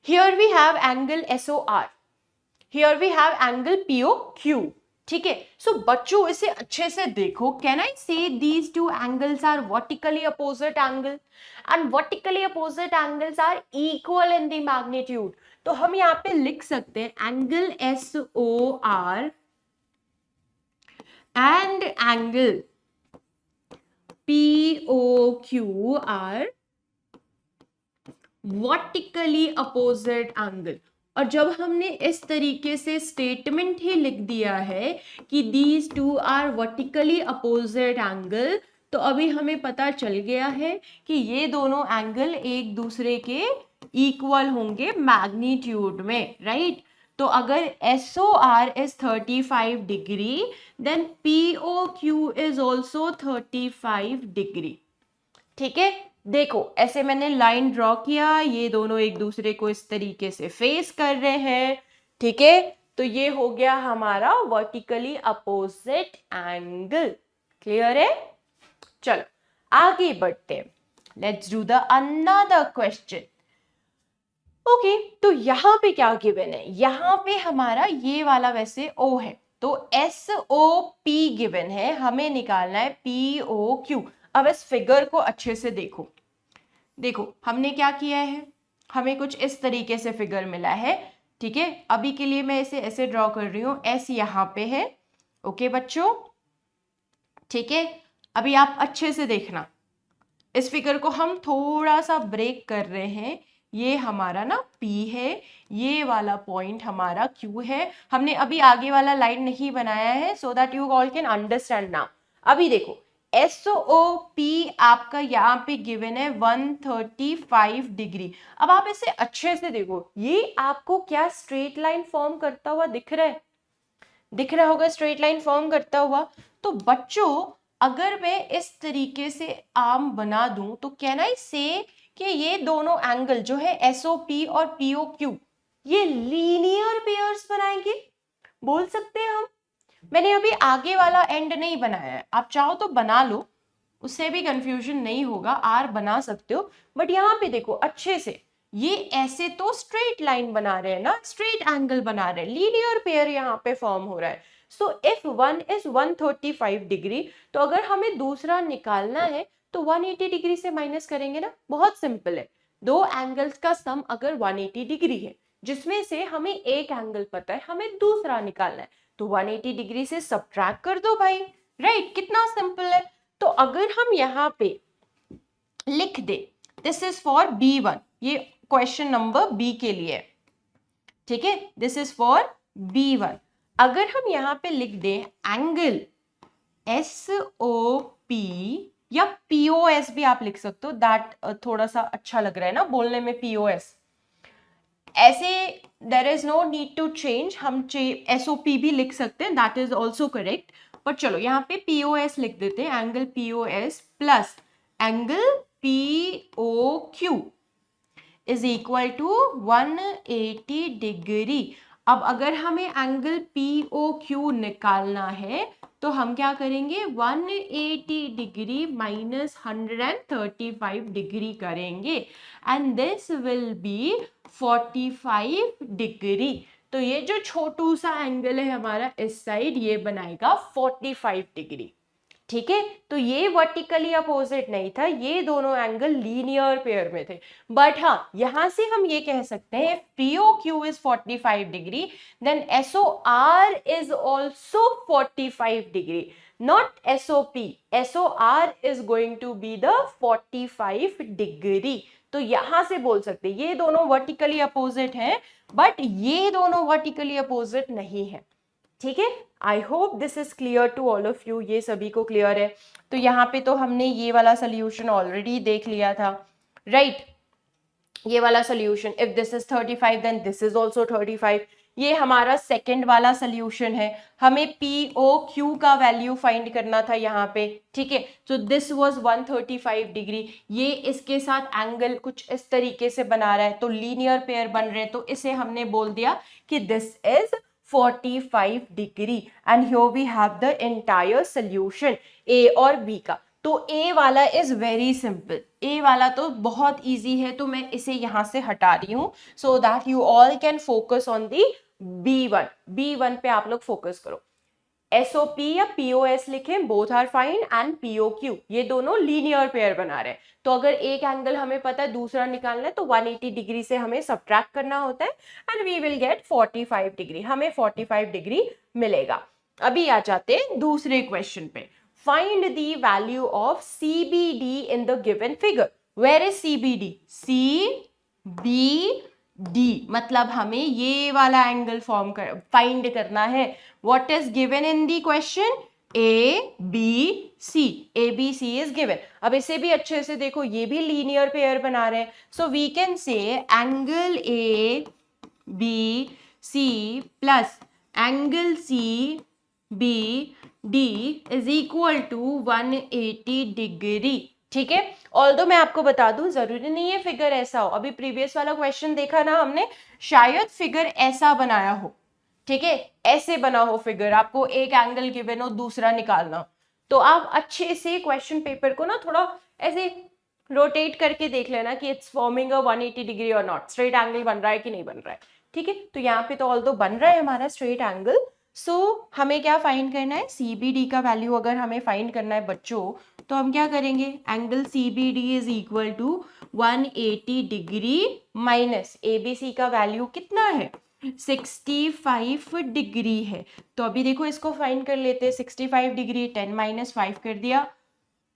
Here we have angle S O R, here we have angle P O Q, ठीक है। सो बच्चों इसे अच्छे से देखो। Can I say these two angles are vertically opposite angle and vertically opposite angles are equal in the magnitude. तो हम यहाँ पे लिख सकते हैं angle S O R and angle P O Q are vertically opposite angle. और जब हमने इस तरीके से स्टेटमेंट ही लिख दिया है कि these two are vertically opposite angle, तो अभी हमें पता चल गया है कि ये दोनों एंगल एक दूसरे के इक्वल होंगे मैग्नीट्यूड में, राइट। तो अगर SOR is 35 degree then POQ is also 35 degree, ठीक है। देखो ऐसे मैंने लाइन ड्रॉ किया, ये दोनों एक दूसरे को इस तरीके से फेस कर रहे हैं, ठीक है। तो ये हो गया हमारा वर्टिकली अपोजिट एंगल। क्लियर है? चलो आगे बढ़ते हैं। Let's do the another question. Okay, तो यहां पे क्या गिवन है? यहां पे हमारा ये वाला वैसे O है, तो SOP गिवन है, हमें निकालना है POQ। अब इस फिगर को अच्छे से देखो। देखो हमने क्या किया है, हमें कुछ इस तरीके से फिगर मिला है, ठीक है। अभी के लिए मैं इसे ऐसे ड्रॉ कर रही हूं, S यहां पे है, ओके बच्चों, ठीक है। अभी आप अच्छे से देखना, इस फिगर को हम थोड़ा सा ब्रेक कर रहे हैं। ये हमारा ना P है, ये वाला पॉइंट हमारा Q है। हमने अभी आगे वाला लाइन नहीं बनाया है so that you all can understand now. अभी देखो SOP आपका यहाँ पे गिवन है 135 डिग्री। अब आप इसे अच्छे से देखो, ये आपको क्या स्ट्रेट लाइन फॉर्म करता हुआ दिख रहा है? दिख रहा होगा स्ट्रेट लाइन फॉर्म करता हुआ। तो बच्चों अगर मैं इस तरीके से आर्म बना दूं तो कैन आई से कि ये दोनों एंगल जो है SOP और POQ ये लीनियर पेयर्स बनाएंगे, बोल सकते हैं हम। मैंने अभी आगे वाला एंड नहीं बनाया है, आप चाहो तो बना लो, उससे भी कंफ्यूजन नहीं होगा, आर बना सकते हो। बट यहाँ पे देखो अच्छे से, ये ऐसे तो स्ट्रेट लाइन बना रहे हैं ना, स्ट्रेट एंगल बना रहे हैं, लीनियर पेयर यहाँ पे फॉर्म हो रहा है। So if one is 135 degree, तो अगर हमें दूसरा निकालना है तो 180 डिग्री से माइनस करेंगे ना, बहुत सिंपल है। दो एंगल्स का सम अगर 180 डिग्री है, जिसमें से हमें एक एंगल पता है, हमें दूसरा निकालना है, तो 180 डिग्री से सब्ट्रैक्ट कर दो भाई, राइट। कितना सिंपल है। तो अगर हम यहाँ पे लिख दे दिस इज फॉर B1, ये क्वेश्चन नंबर B के लिए, ठीक है, दिस इज फॉर B1। अगर हम यहाँ पे लिख दे एंगल SOP या POS भी आप लिख सकते हो, दैट थोड़ा सा अच्छा लग रहा है ना बोलने में, POS ऐसे there is no need to change, हम SOP भी लिख सकते हैं, दैट इज ऑल्सो करेक्ट। पर चलो यहाँ पे POS लिख देते हैं, angle POS plus angle POQ is equal to 180 degree. अब अगर हमें एंगल POQ निकालना है तो हम क्या करेंगे 180 डिग्री माइनस 135 डिग्री करेंगे and this will be 45 degree. तो ये जो छोटू सा एंगल है हमारा इस साइड ये बनाएगा 45 डिग्री। ठीक है, तो ये वर्टिकली अपोजिट नहीं था, ये दोनों एंगल लीनियर पेयर में थे। बट हाँ, यहां से हम ये कह सकते हैं POQ is 45 degree, then SOR is also 45 degree, not SOP। SOR is going to be the 45 degree. तो यहां से बोल सकते ये दोनों वर्टिकली अपोजिट हैं, बट ये दोनों वर्टिकली अपोजिट नहीं है। ठीक है, I hope this is clear to all of you, ये सभी को क्लियर है। तो यहाँ पे तो हमने ये वाला सोल्यूशन ऑलरेडी देख लिया था, राइट ये वाला solution, if this is 35 then this is also 35। ये हमारा सेकेंड वाला सोल्यूशन है, हमें POQ का वैल्यू फाइंड करना था यहाँ पे। ठीक है, तो दिस वाज 135 डिग्री, ये इसके साथ एंगल कुछ इस तरीके से बना रहा है, तो लीनियर पेयर बन रहे हैं, तो इसे हमने बोल दिया कि this is 45 degree and here we have the entire solution A और B का। तो A वाला इज वेरी सिंपल, A वाला तो बहुत इजी है, तो मैं इसे यहां से हटा रही हूं so that you all can focus on the B1 पे आप लोग फोकस करो। SOP या POS लिखें, both are fine, and POQ ये दोनों लीनियर पेयर बना रहे हैं। तो अगर एक एंगल हमें पता है दूसरा निकालना है तो 180 डिग्री से हमें सब्ट्रैक्ट करना होता है and we will get 45 degree, हमें 45 डिग्री मिलेगा। अभी आ जाते हैं दूसरे क्वेश्चन पे, find the value of CBD in the given figure. Where is CBD? CBD मतलब हमें ये वाला एंगल फाइंड करना है। What is given in the question? ABC। ABC is given. अब इसे भी अच्छे से देखो, ये भी लीनियर पेयर बना रहे हैं, so we can say angle ABC plus angle CBD is equal to 180 degree. ठीक है, ऑल्दो मैं आपको बता दूं जरूरी नहीं है फिगर ऐसा हो, अभी प्रीवियस वाला क्वेश्चन देखा ना हमने, शायद फिगर ऐसा बनाया हो। ठीक है, ऐसे बना हो फिगर, आपको एक एंगल गिवन हो दूसरा निकालना, तो आप अच्छे से क्वेश्चन पेपर को ना थोड़ा ऐसे रोटेट करके देख लेना कि इट्स फॉर्मिंग अ 180 डिग्री और नॉट, स्ट्रेट एंगल बन रहा है कि नहीं बन रहा है। ठीक है, तो यहाँ पे तो ऑल्दो बन रहा है हमारा स्ट्रेट एंगल, सो हमें क्या फाइंड करना है? CBD का वैल्यू अगर हमें फाइंड करना है बच्चों, तो हम क्या करेंगे? Angle CBD is equal to 180 degree minus ABC का वैल्यू कितना है? 65 डिग्री है। तो अभी देखो इसको फाइंड कर लेते हैं, 65 डिग्री 10 माइनस 5 कर दिया,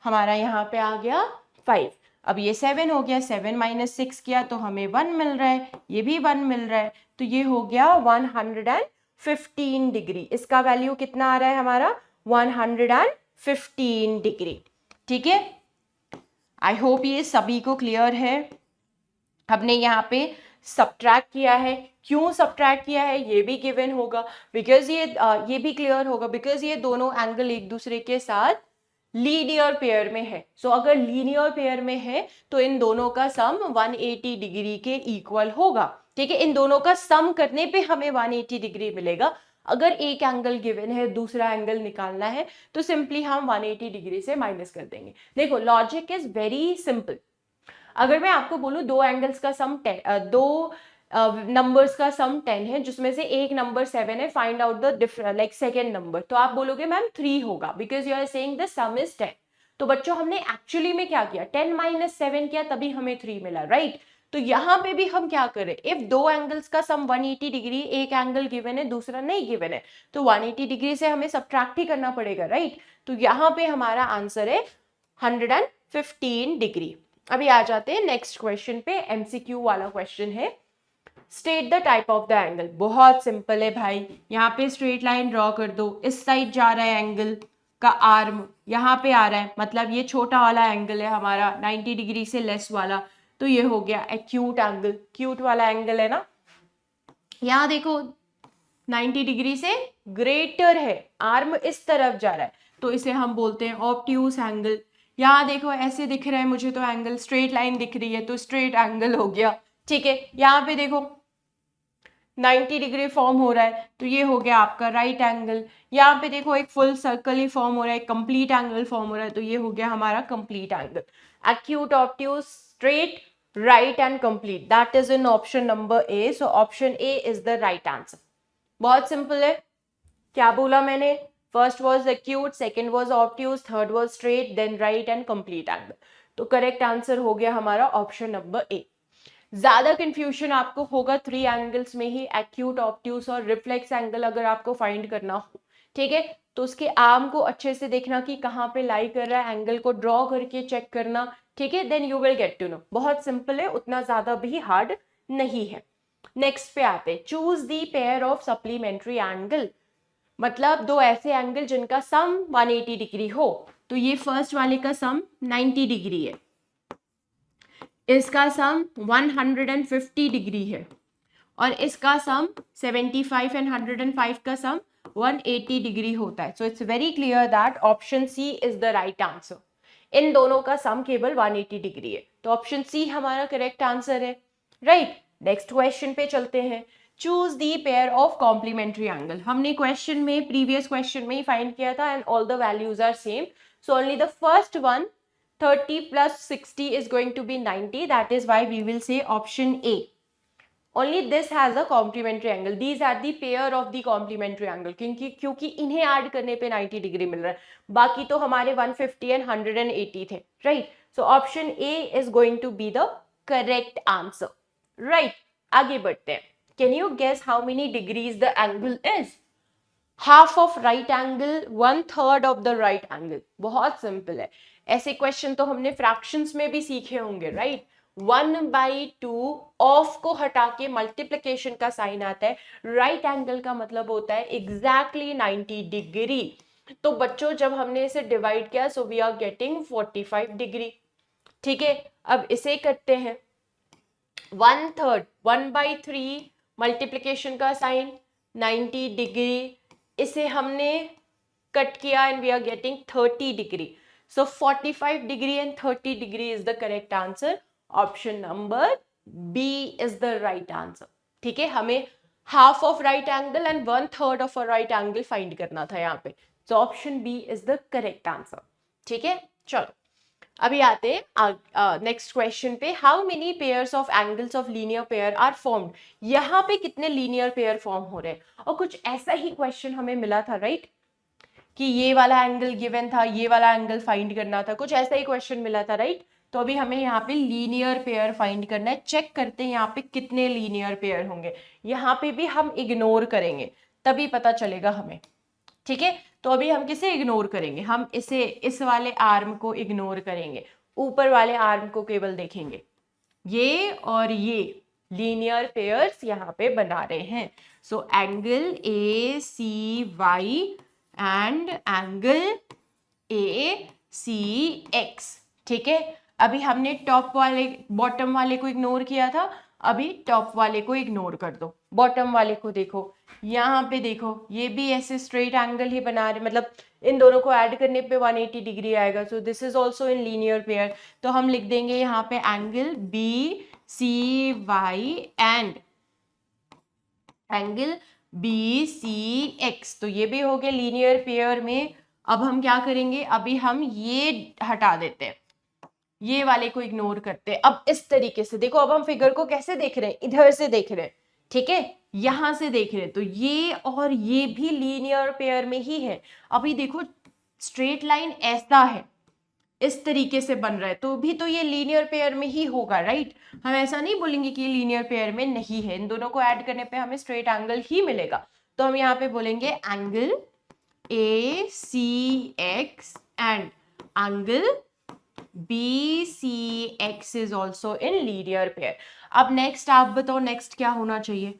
हमारा यहाँ पे आ गया 5। अब ये 7 हो गया, 7 माइनस 6 किया तो हमें 1 मिल रहा है, ये भी 1 मिल रहा है, तो ये हो गया 115 डिग्री। इसका वैल्यू कितना आ रहा है हमारा? 115 डिग्री। ठीक है, आई होप ये सभी को क्लियर है। हमने यहाँ पे सब्ट्रैक्ट किया है, क्यों सब्ट्रैक्ट किया है ये भी गिवन होगा, बिकॉज ये भी क्लियर होगा, बिकॉज ये दोनों एंगल एक दूसरे के साथ लीनियर पेयर में है। सो अगर लीनियर पेयर में है तो इन दोनों का सम 180 डिग्री के इक्वल होगा। ठीक है, इन दोनों का सम करने पे हमें 180 डिग्री मिलेगा। अगर एक एंगल गिवन है दूसरा एंगल निकालना है तो सिंपली हम 180 डिग्री से माइनस कर देंगे। देखो लॉजिक इज वेरी सिंपल। अगर मैं आपको बोलूं दो एंगल्स का सम 10, दो नंबर्स का सम 10 है जिसमें से एक नंबर 7 है, find out the like second number, तो आप बोलोगे मैम 3 होगा because you are saying the sum is 10। तो बच्चों हमने एक्चुअली में क्या किया? 10 माइनस 7 किया तभी हमें 3 मिला, राइट? तो यहाँ पे भी हम क्या करें? इफ दो एंगल्स का सम 180 डिग्री, एक एंगल गिवन है दूसरा नहीं गिवन है, तो 180 डिग्री से हमें सब्ट्रैक्ट ही करना पड़ेगा, राइट? तो यहाँ पे हमारा आंसर है 115 डिग्री। अभी आ जाते हैं नेक्स्ट क्वेश्चन पे, MCQ वाला क्वेश्चन है। State the type of the angle. बहुत सिंपल है भाई, यहाँ पे स्ट्रेट लाइन ड्रॉ कर दो, इस साइड जा रहा है एंगल का आर्म, यहाँ पे आ रहा है, मतलब ये छोटा वाला एंगल है हमारा 90 डिग्री से लेस वाला, तो ये हो गया एक्यूट एंगल, क्यूट वाला एंगल है ना। यहाँ देखो 90 डिग्री से ग्रेटर है, आर्म इस तरफ जा रहा है, तो इसे हम बोलते हैं ऑब्ट्यूस एंगल। यहाँ देखो ऐसे दिख रहा है मुझे तो एंगल, स्ट्रेट लाइन दिख रही है तो स्ट्रेट एंगल हो गया। ठीक है, यहाँ पे देखो 90 डिग्री फॉर्म हो रहा है, तो ये हो गया आपका राइट एंगल। यहाँ पे देखो एक फुल सर्कल ही फॉर्म हो रहा है, कंप्लीट एंगल फॉर्म हो रहा है, तो ये हो गया हमारा complete angle. Acute, obtuse, straight, right and complete, that is in option number A. So option A is the right answer. बहुत सिंपल है। क्या बोला मैंने? First was acute, second was obtuse, third was straight, then right and complete angle. तो करेक्ट आंसर हो गया हमारा ऑप्शन नंबर ए। ज्यादा कंफ्यूजन आपको होगा 3 एंगल्स में ही, एक्यूट, ऑब्ट्यूज और रिफ्लेक्स एंगल अगर आपको फाइंड करना हो, ठीक है, तो उसके आर्म को अच्छे से देखना कि कहाँ पे लाई कर रहा है, एंगल को ड्रॉ करके चेक करना, ठीक है, then you will get to know. बहुत सिंपल है, उतना ज्यादा भी हार्ड नहीं है। नेक्स्ट पे आते हैं, choose the pair of supplementary angle, मतलब दो ऐसे एंगल जिनका सम 180 डिग्री हो। तो ये फर्स्ट वाले का सम 90 डिग्री है, इसका सम 150 डिग्री है, और इसका सम 75 एंड 105 का सम 180 डिग्री होता है। So it's very clear that option C is the right answer. इन दोनों का सम केवल 180 डिग्री है, तो ऑप्शन सी हमारा करेक्ट आंसर है, राइट। नेक्स्ट क्वेश्चन पे चलते हैं। Choose the pair of complementary angle. हमने क्वेश्चन में, प्रीवियस क्वेश्चन में ही फाइंड किया था, and all the values are same, so only the first one, 30 plus 60 is going to be 90. That is why we will say option A. Only this has a complementary angle. These are the pair of the complementary angle. क्योंकि इन्हें ऐड करने पे 90 डिग्री मिल रहा है, बाकी तो हमारे 150 एंड 180 थे, right. So option A is going to be the correct answer, right. आगे बढ़ते हैं। Can you guess how many degrees the angle is? Half of right angle, 1/3 of the right angle. बहुत सिंपल है। ऐसे क्वेश्चन तो हमने फ्रैक्शंस में भी सीखे होंगे, राइट। 1/2 ऑफ को हटा के मल्टीप्लिकेशन का साइन आता है, राइट एंगल का मतलब होता है एग्जैक्टली 90 डिग्री। तो बच्चों जब हमने इसे डिवाइड किया, so we are getting 45 degree, ठीक है। अब इसे करते हैं, 1/3, 1/3 मल्टीप्लिकेशन का साइन 90 डिग्री, इसे हमने कट किया and we are getting 30 degree. So 45 degree and 30 degree is the correct answer. Option number B is the right answer. ठीक है, हमें half of right angle and 1/3 of a right angle find करना था यहाँ पे. So option B is the correct answer. ठीक है, चलो अभी आते हैं नेक्स्ट क्वेश्चन पे। How many pairs of angles of linear pair are formed? यहाँ पे कितने लीनियर पेयर फॉर्म हो रहे हैं? और कुछ ऐसा ही क्वेश्चन हमें मिला था, राइट, कि ये वाला एंगल गिवन था, ये वाला एंगल फाइंड करना था, कुछ ऐसा ही क्वेश्चन मिला था, राइट। तो अभी हमें यहाँ पे लीनियर पेयर फाइंड करना है। चेक करते हैं यहाँ पे कितने लीनियर पेयर होंगे। यहाँ पे भी हम इग्नोर करेंगे, तभी पता चलेगा हमें, ठीक है। तो अभी हम किसे इग्नोर करेंगे? हम इसे, इस वाले आर्म को इग्नोर करेंगे, ऊपर वाले आर्म को केवल देखेंगे। ये और ये लीनियर पेयर्स यहाँ पे बना रहे हैं। So angle A C Y and angle A C X, ठीक है। अभी हमने टॉप वाले, बॉटम वाले को इग्नोर किया था, अभी टॉप वाले को इग्नोर कर दो, बॉटम वाले को देखो। यहाँ पे देखो, ये भी ऐसे स्ट्रेट एंगल ही बना रहे, मतलब इन दोनों को ऐड करने पे 180 डिग्री आएगा। So this is also in linear pair. तो हम लिख देंगे यहाँ पे angle B C Y and angle B C X. तो ये भी हो गए लीनियर पेयर में। अब हम क्या करेंगे? अभी हम ये हटा देते हैं, ये वाले को इग्नोर करते हैं। अब इस तरीके से देखो, अब हम फिगर को कैसे देख रहे हैं? इधर से देख रहे हैं, ठीक है, यहां से देख रहे हैं। तो ये और ये भी लीनियर पेयर में ही है। अभी देखो स्ट्रेट लाइन ऐसा है, इस तरीके से बन रहा है, तो भी तो ये लीनियर पेयर में ही होगा, राइट। हम ऐसा नहीं बोलेंगे कि लीनियर पेयर में नहीं है। इन दोनों को ऐड करने पे हमें स्ट्रेट एंगल ही मिलेगा। तो हम यहाँ पे बोलेंगे angle A C X and angle B C X is also in linear pair. अब नेक्स्ट आप बताओ, नेक्स्ट क्या होना चाहिए?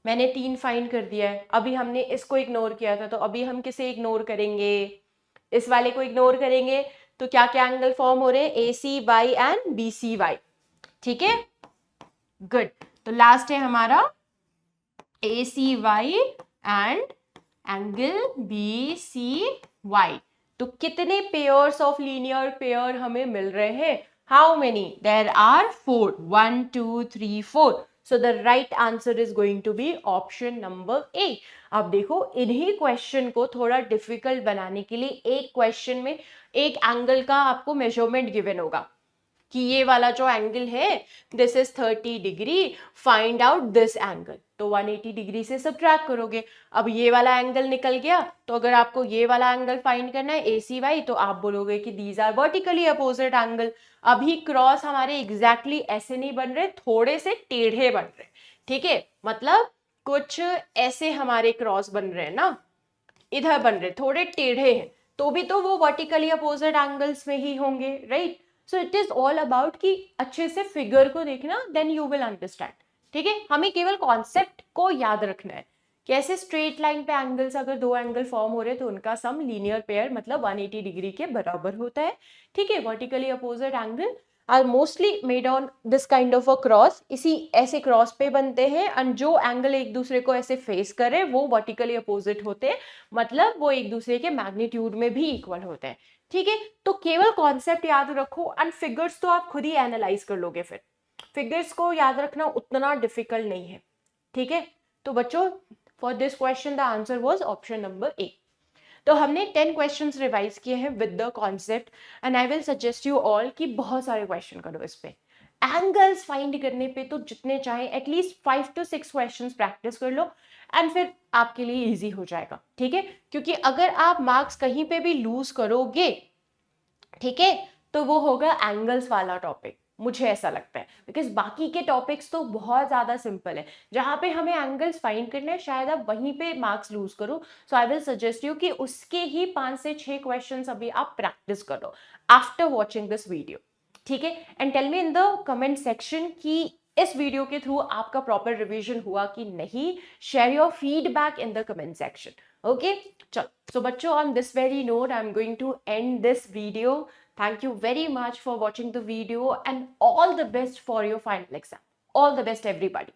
मैंने 3 फाइंड कर दिया है। अभी हमने इसको इग्नोर किया था, तो अभी हम किसे इग्नोर करेंगे? इस वाले को इग्नोर करेंगे। तो क्या क्या एंगल फॉर्म हो रहे हैं? A C Y and B C Y, ठीक है, गुड। तो लास्ट है हमारा A C Y and angle B C Y. तो कितने पेयर्स ऑफ लीनियर पेयर हमें मिल रहे हैं? How many? There are 4, 1 2 3 4। So the right answer is going to be option number A. अब देखो, इन्हीं क्वेश्चन को थोड़ा डिफिकल्ट बनाने के लिए एक क्वेश्चन में एक एंगल का आपको मेजरमेंट गिवन होगा कि ये वाला जो एंगल है this is 30 degree, find out this angle. तो 180 डिग्री से सब्ट्रैक्ट करोगे। अब ये वाला एंगल निकल गया, तो अगर आपको ये वाला एंगल फाइंड करना है ACY, तो आप बोलोगे कि these are vertically opposite angle. अभी क्रॉस हमारे एग्जैक्टली ऐसे नहीं बन रहे, थोड़े से टेढ़े बन रहे, ठीक है, मतलब कुछ ऐसे हमारे क्रॉस बन रहे हैं ना, इधर बन रहे, थोड़े टेढ़े हैं, तो भी तो वो वर्टिकली अपोजिट एंगल्स में ही होंगे, right. So it is all about कि अच्छे से फिगर को देखना, देन यू विल अंडरस्टैंड, ठीक है। हमें केवल कॉन्सेप्ट को याद रखना है। कैसे स्ट्रेट लाइन पे एंगल्स, अगर दो एंगल फॉर्म हो रहे हैं तो उनका सम लीनियर पेयर मतलब 180 डिग्री के बराबर होता है, ठीक है। Vertically opposite angle are mostly made on this kind of a cross, इसी ऐसे क्रॉस पे बनते हैं, एंड जो एंगल एक दूसरे को ऐसे फेस करे वो वर्टिकली अपोजिट होते हैं, मतलब वो एक दूसरे के मैग्नीट्यूड में भी इक्वल होते हैं, ठीक है। तो केवल कॉन्सेप्ट याद रखो, एंड फिगर्स तो आप खुद ही एनालाइज कर लोगे, फिर फिगर्स को याद रखना उतना डिफिकल्ट नहीं है, ठीक है। तो बच्चों, for this question the answer was option number ए। तो हमने 10 क्वेश्चंस रिवाइज किए हैं with the concept, and I will suggest you all कि बहुत सारे क्वेश्चन करो इस पे। एंगल्स फाइंड करने पे तो जितने चाहे एटलीस्ट 5 to 6 क्वेश्चंस प्रैक्टिस कर लो, एंड फिर आपके लिए इजी हो जाएगा, ठीक है। क्योंकि अगर आप मार्क्स कहीं पे भी लूज करोगे, ठीक है, तो वो होगा एंगल्स वाला टॉपिक, मुझे ऐसा लगता है, बिकॉज बाकी के टॉपिक्स तो बहुत ज्यादा सिंपल है, जहां पे हमें एंगल्स फाइंड करने हैं शायद आप वहीं पे मार्क्स लूज करो। सो आई विल सजेस्ट यू कि उसके ही 5 से 6 क्वेश्चंस अभी आप प्रैक्टिस करो आफ्टर वॉचिंग दिस वीडियो, ठीक है। And tell me in the comment section कि इस वीडियो के थ्रू आपका प्रॉपर रिवीजन हुआ कि नहीं। Share your feedback in the comment section, okay. चलो, so बच्चों, on this very note I'm going to end this video. Thank you very much for watching the video, and all the best for your final exam. All the best everybody.